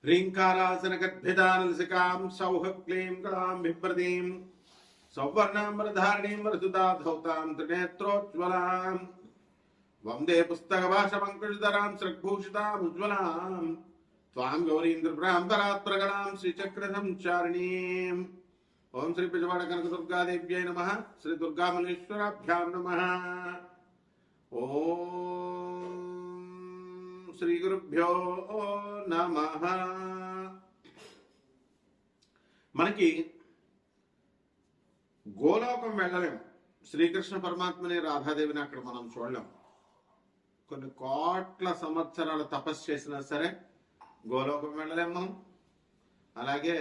ह्रीङ्कारासनगद्भिदानलसिकां सौः क्लीं कलां बिभ्रतीं सौवर्णाम्बरधारिणीं वरसुताधौतां त्रिनेत्रोज्ज्वलां वन्दे पुस्तकभाषमङ्कुशधरां सृग्भूषितामुज्ज्वलां त्वां गौरीन्द्रभ्रां परात्प्रगणां श्रीचक्रसञ्चारिणीम् ओं श्री पिजवाड़ कनकदुर्गादेव्यै नमः। श्री दुर्गामल्लेश्वराभ्यां नमः। ओं श्री गुरुभ्यो नमः। మనకి గోలోకం వెళ్ళలేం. శ్రీకృష్ణ పరమాత్మని రాధాదేవిని అక్కడ మనం చూడలేం. కొన్ని కోట్ల సంవత్సరాలు తపస్సు చేసినా సరే గోలోకం వెళ్ళలేం మనం. అలాగే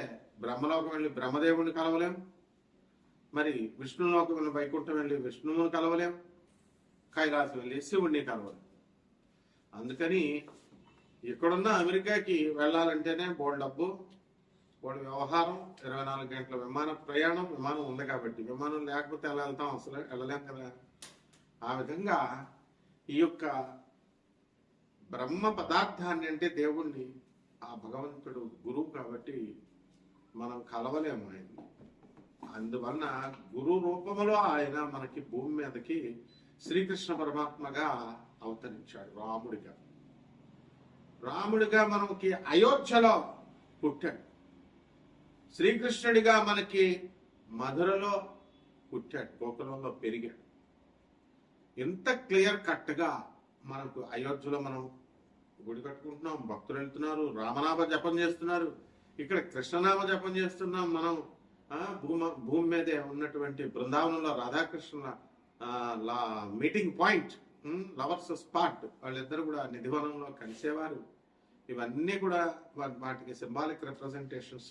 బ్రహ్మలోకం వెళ్ళి బ్రహ్మదేవుని కలవలేం. మరి విష్ణులోకం వెళ్ళి వైకుంఠం వెళ్ళి విష్ణువుని కలవలేం. కైలాసం వెళ్ళి శివుణ్ణి కలవలేం. అందుకని ఇక్కడున్న అమెరికాకి వెళ్ళాలంటేనే బోల్డ్ డబ్బు, బోల్డ్ వ్యవహారం, 24 గంటల విమాన ప్రయాణం. విమానం ఉంది కాబట్టి, విమానం లేకపోతే ఎలా వెళ్తాం? అసలు వెళ్ళలేం కదా. ఆ విధంగా ఈ యొక్క బ్రహ్మ పదార్థాన్ని అంటే దేవుణ్ణి, ఆ భగవంతుడు గురువు కాబట్టి మనం కలవలేము ఆయన. అందువలన గురు రూపములో ఆయన మనకి భూమి మీదకి శ్రీకృష్ణ పరమాత్మగా అవతరించాడు. రాముడిగా మనకి అయోధ్యలో పుట్టాడు. శ్రీకృష్ణుడిగా మనకి మధురలో పుట్టాడు, గోకులంలో పెరిగాడు. ఎంత క్లియర్ కట్గా మనకు అయోధ్యలో మనం గుడి కట్టుకుంటున్నాం, భక్తులు వెళ్తున్నారు, రామనామ జపం చేస్తున్నారు, ఇక్కడ కృష్ణనామ జపం చేస్తున్నాం. మనం భూమి మీదే ఉన్నటువంటి బృందావనంలో రాధాకృష్ణుల మీటింగ్ పాయింట్, లవర్స్ స్పాట్, వాళ్ళిద్దరు కూడా నిధివనంలో కలిసేవారు. ఇవన్నీ కూడా వాటికి సింబాలిక్ రిప్రజెంటేషన్స్.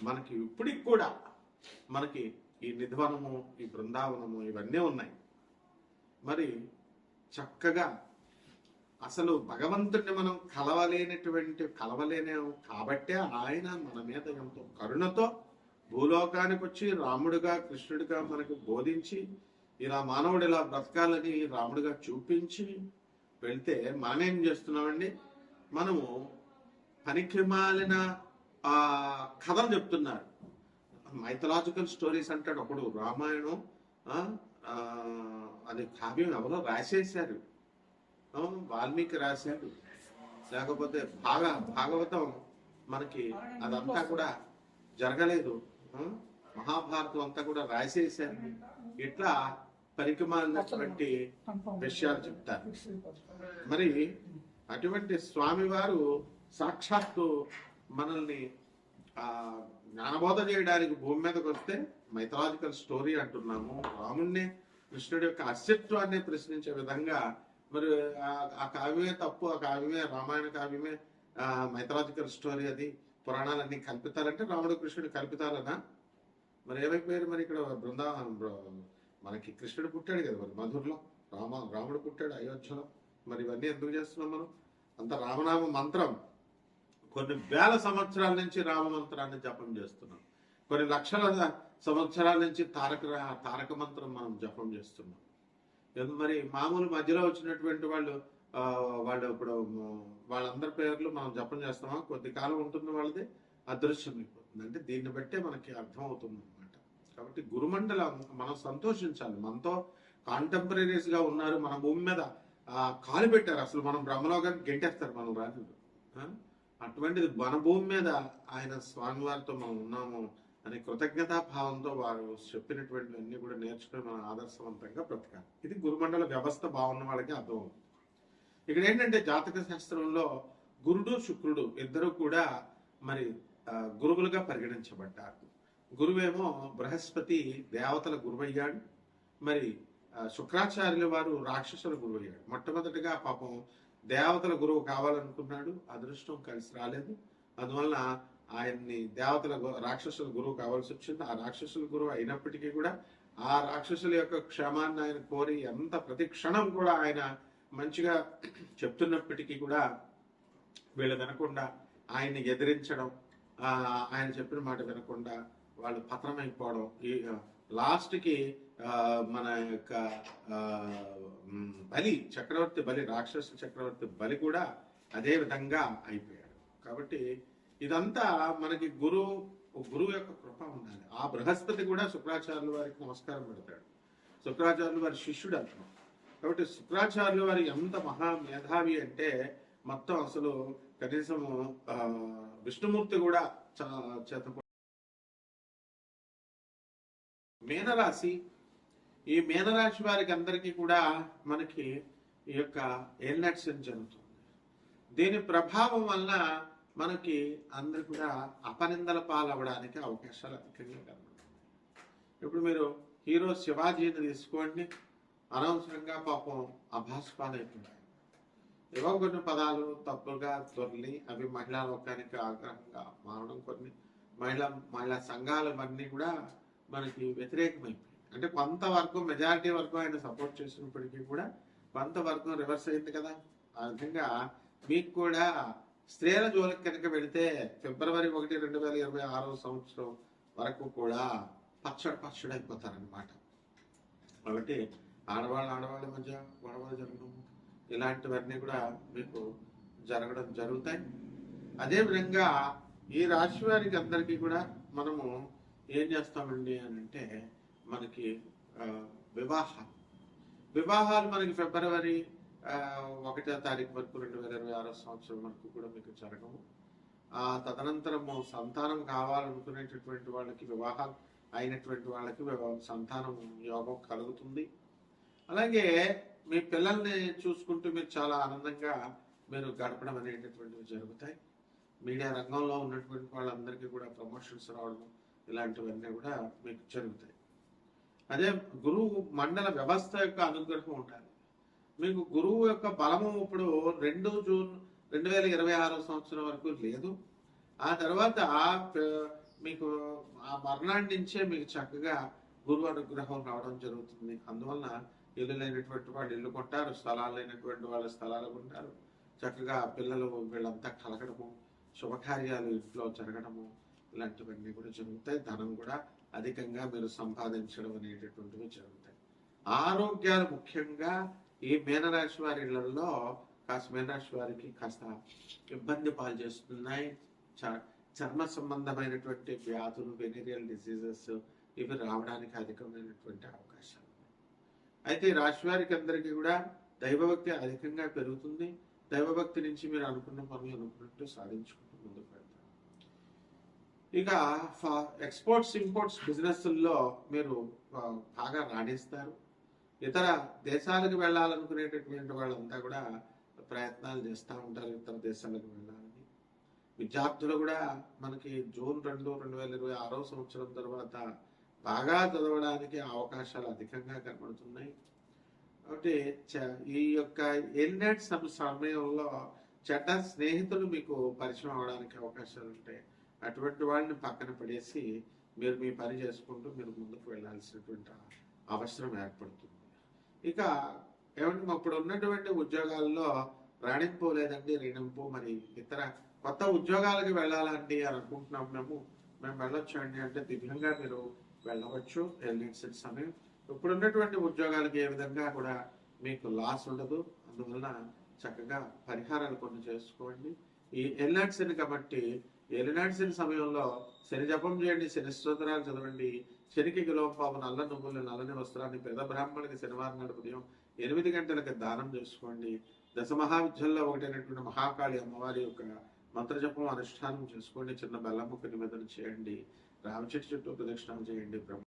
మనకి ఇప్పటికి కూడా మనకి ఈ నిధివనము, ఈ బృందావనము ఇవన్నీ ఉన్నాయి. మరి చక్కగా అసలు భగవంతుడిని మనం కలవలేనే కాబట్టే ఆయన మన మీద ఎంతో కరుణతో భూలోకానికి వచ్చి రాముడిగా కృష్ణుడిగా మనకు బోధించి, ఇలా మానవుడు ఇలా బ్రతకాలని రాముడిగా చూపించి వెళ్తే మనమేం చేస్తున్నామండి? మనము పనికి మాలిన కథలు చెప్తున్నారు. మైథలాజికల్ స్టోరీస్ అంటాడు ఒకడు. రామాయణం అది కావ్యం ఎవరో రాసేశారు, వాల్మీకి రాశాడు. లేకపోతే భాగవతం మనకి అదంతా కూడా జరగలేదు. మహాభారతం అంతా కూడా రాసేశారు. ఇట్లా పనికిమాలినటువంటి విషయాలు చెప్తారు. మరి అటువంటి స్వామివారు సాక్షాత్తు మనల్ని జ్ఞానబోధ చేయడానికి భూమి మీదకి వస్తే మైథలాజికల్ స్టోరీ అంటున్నాము. రాముణ్ణి, కృష్ణుడి యొక్క అస్తిత్వాన్ని ప్రశ్నించే విధంగా. మరి ఆ కావ్యమే తప్పు, ఆ కావ్యమే రామాయణ కావ్యమే మైథలాజికల్ స్టోరీ, అది పురాణాలన్నీ కల్పితాలంటే రాముడు కృష్ణుడు కల్పితాలనా? మరి ఏమైపోయారు? మరి ఇక్కడ మనకి కృష్ణుడు పుట్టాడు కదా, మరి మధురలో రాముడు పుట్టాడు అయోధ్యలో. మరి ఇవన్నీ ఎందుకు చేస్తున్నాం మనం? అంత రామనామ మంత్రం కొన్ని వేల సంవత్సరాల నుంచి రామ మంత్రాన్ని జపం చేస్తున్నాం. కొన్ని లక్షల సంవత్సరాల నుంచి తారక మంత్రం మనం జపం చేస్తున్నాం. మరి మామూలు మధ్యలో వచ్చినటువంటి వాళ్ళు ఇప్పుడు వాళ్ళందరి పేర్లు మనం జపం చేస్తామా? కొద్ది కాలం ఉంటుంది, వాళ్ళది అదృశ్యమైపోతుంది. అంటే దీన్ని బట్టే మనకి అర్థమవుతుంది అనమాట. కాబట్టి గురుమండల మనం సంతోషించాలి. మనతో కాంటెంపరీస్ గా ఉన్నారు, మన భూమి మీద కాలు పెట్టారు. అసలు మనం బ్రహ్మలోకానికి గెంటేస్తారు మనం రాజు. అటువంటిది మన భూమి మీద ఆయన స్వామివారితో మనం ఉన్నాము అనే కృతజ్ఞతాభావంతో వారు చెప్పినటువంటివన్నీ కూడా నేర్చుకుని మనం ఆదర్శవంతంగా బ్రతకాలి. ఇది గురుమండల వ్యవస్థ బాగున్న వాళ్ళకి అర్థమవుతుంది. ఇక్కడ ఏంటంటే జాతక శాస్త్రంలో గురుడు శుక్రుడు ఇద్దరు కూడా మరి గురువులుగా పరిగణించబడ్డారు. గురువేమో బృహస్పతి దేవతల గురువయ్యాడు. మరి శుక్రాచార్యుల వారు రాక్షసుల గురువు అయ్యాడు. మొట్టమొదటిగా పాపం దేవతల గురువు కావాలనుకున్నాడు, అదృష్టం కలిసి రాలేదు. అందువలన ఆయన్ని రాక్షసుల గురువు కావాల్సి వచ్చింది. ఆ రాక్షసుల గురువు అయినప్పటికీ కూడా ఆ రాక్షసుల యొక్క క్షేమాన్ని ఆయన కోరి ఎంత ప్రతి క్షణం కూడా ఆయన మంచిగా చెప్తున్నప్పటికీ కూడా వీళ్ళు వినకుండా ఆయన్ని ఎదిరించడం, ఆయన చెప్పిన మాట వినకుండా వాళ్ళు పతనమైపోవడం. ఈ లాస్ట్కి మన యొక్క చక్రవర్తి బలి, రాక్షస చక్రవర్తి బలి కూడా అదే విధంగా అయిపోయాడు. కాబట్టి ఇదంతా మనకి గురువు యొక్క కృప ఉండాలి. ఆ బృహస్పతి కూడా శుక్రాచార్యుల వారికి నమస్కారం పెడతాడు. శుక్రాచార్యుల వారి శిష్యుడు అతను. కాబట్టి శుక్రాచార్యుల వారి ఎంత మహా మేధావి అంటే మొత్తం అసలు కనీసము విష్ణుమూర్తి కూడా చేత. మీనరాశి, ఈ మీనరాశి వారికి అందరికీ కూడా మనకి ఈ యొక్క ఏల్నట్స్ జరుగుతుంది. దీని ప్రభావం వల్ల మనకి అందరు కూడా అపనిందల పాలవడానికి అవకాశాలు అధికంగా కనబడుతుంది. ఇప్పుడు మీరు హీరో శివాజీని తీసుకోండి, అనవసరంగా పాపం అభాస్పాలైపోయాయి. ఏవో కొన్ని పదాలు తప్పుగా దొర్లి అవి మహిళా లోకానికి ఆగ్రహంగా మారడం, కొన్ని మహిళా సంఘాలు అన్నీ కూడా మనకి వ్యతిరేకమైపోయింది. అంటే కొంతవరకు మెజారిటీ వరకు ఆయన సపోర్ట్ చేసినప్పటికీ కూడా కొంతవరకు రివర్స్ అయింది కదా. ఆ విధంగా మీకు కూడా స్త్రీల జోలికి కనుక వెళితే ఫిబ్రవరి 1, 2026 సంవత్సరం వరకు కూడా పచ్చడి అయిపోతారనమాట. కాబట్టి ఆడవాళ్ళ మధ్య గొడవలు జరగడం ఇలాంటివన్నీ కూడా మీకు జరగడం జరుగుతాయి. అదేవిధంగా ఈ రాశి వారికి అందరికీ కూడా మనము ఏం చేస్తామండి అని అంటే మనకి వివాహాలు మనకి ఫిబ్రవరి 1వ తారీఖు వరకు 2026 సంవత్సరం వరకు కూడా మీకు జరగవు. తదనంతరము సంతానం కావాలనుకునేటటువంటి వాళ్ళకి, వివాహాలు అయినటువంటి వాళ్ళకి సంతానం యోగం కలుగుతుంది. అలాగే మీ పిల్లల్ని చూసుకుంటూ మీరు చాలా ఆనందంగా మీరు గడపడం అనేటటువంటివి జరుగుతాయి. మీడియా రంగంలో ఉన్నటువంటి వాళ్ళందరికీ కూడా ప్రమోషన్స్ రావడం ఇలాంటివన్నీ కూడా మీకు జరుగుతాయి. అదే గురువు మండల వ్యవస్థ యొక్క అనుగ్రహం ఉండాలి. మీకు గురువు యొక్క బలము ఇప్పుడు 2 జూన్ 2026 సంవత్సరం వరకు లేదు. ఆ తర్వాత మీకు ఆ మరణాన్ని నుంచే మీకు చక్కగా గురువు అనుగ్రహం రావడం జరుగుతుంది. అందువలన ఇల్లు లేనటువంటి వాళ్ళు ఇల్లు కొంటారు, స్థలాలు లేనటువంటి వాళ్ళు స్థలాలు కొంటారు. చక్కగా పిల్లలు వీళ్ళంతా కలగడము, శుభకార్యాలు ఇంట్లో జరగడము ఇలాంటివన్నీ కూడా జరుగుతాయి. ధనం కూడా అధికంగా మీరు సంపాదించడం అనేటటువంటివి జరుగుతాయి. ఆరోగ్యాలు ముఖ్యంగా ఈ మీనరాశి వారి ఇళ్లలో మీనరాశి వారికి కాస్త ఇబ్బంది పాలు చేస్తున్నాయి. చర్మ సంబంధమైనటువంటి వ్యాధులు, వెనీరియల్ డిసీజెస్ ఇవి రావడానికి అధికమైనటువంటి అవకాశాలు ఉన్నాయి. అయితే ఈ రాశి వారికి అందరికీ కూడా దైవభక్తి అధికంగా పెరుగుతుంది. దైవభక్తి నుంచి మీరు అనుకున్న పనులు అనుకున్నట్టు సాధించుకుంటూ ముందుకు వెళ్తారు. ఇక ఎక్స్పోర్ట్స్ ఇంపోర్ట్స్ బిజినెస్ల్లో మీరు బాగా రాణిస్తారు. ఇతర దేశాలకు వెళ్ళాలనుకునేటటువంటి వాళ్ళంతా కూడా ప్రయత్నాలు చేస్తూ ఉంటారు ఇతర దేశాలకు వెళ్ళాలని. విద్యార్థులు కూడా మనకి జూన్ 2, 2026 సంవత్సరం తర్వాత బాగా చదవడానికి అవకాశాలు అధికంగా కనబడుతున్నాయి. కాబట్టి ఈ యొక్క ఎల్నెట్ సమయంలో చెడ్డ స్నేహితులు మీకు పరిచయం అవడానికి అవకాశాలు ఉంటాయి. అటువంటి వాళ్ళని పక్కన పడేసి మీరు మీ పని చేసుకుంటూ మీరు ముందుకు వెళ్ళాల్సినటువంటి అవసరం ఏర్పడుతుంది. ఇక ఏమంటే ఇప్పుడు ఉన్నటువంటి ఉద్యోగాల్లో రాణింపు లేదండి, రీణింపు. మరి ఇతర కొత్త ఉద్యోగాలకు వెళ్ళాలండి అని అనుకుంటున్నాం మేము వెళ్ళొచ్చు అండి అంటే దివ్యంగా మీరు వెళ్ళవచ్చు. ఎల్నెట్ సమయం ఇప్పుడు ఉన్నటువంటి ఉద్యోగాలకి ఏ విధంగా కూడా మీకు లాస్ ఉండదు. అందువలన చక్కగా పరిహారాలు కొన్ని చేసుకోండి. ఈ ఎల్నెట్ కాబట్టి ఎల్నెట్ సమయంలో శని జపం చేయండి, శని స్తోత్రాలు చదవండి. శనికి కిలోపావు నల్ల నువ్వులు, నల్లని వస్త్రాన్ని పేద బ్రాహ్మణుడికి శనివారం నాడు ఉదయం 8 గంటలకు దానం చేసుకోండి. దశమహావిద్యల్లో ఒకటైనటువంటి మహాకాళి అమ్మవారి యొక్క మంత్రజపం అనుష్ఠానం చేసుకోండి. చిన్న బెల్లం ముక్క నివేదన చేయండి. రామచెట్టు చుట్టూ ప్రదక్షిణాలు చేయండి.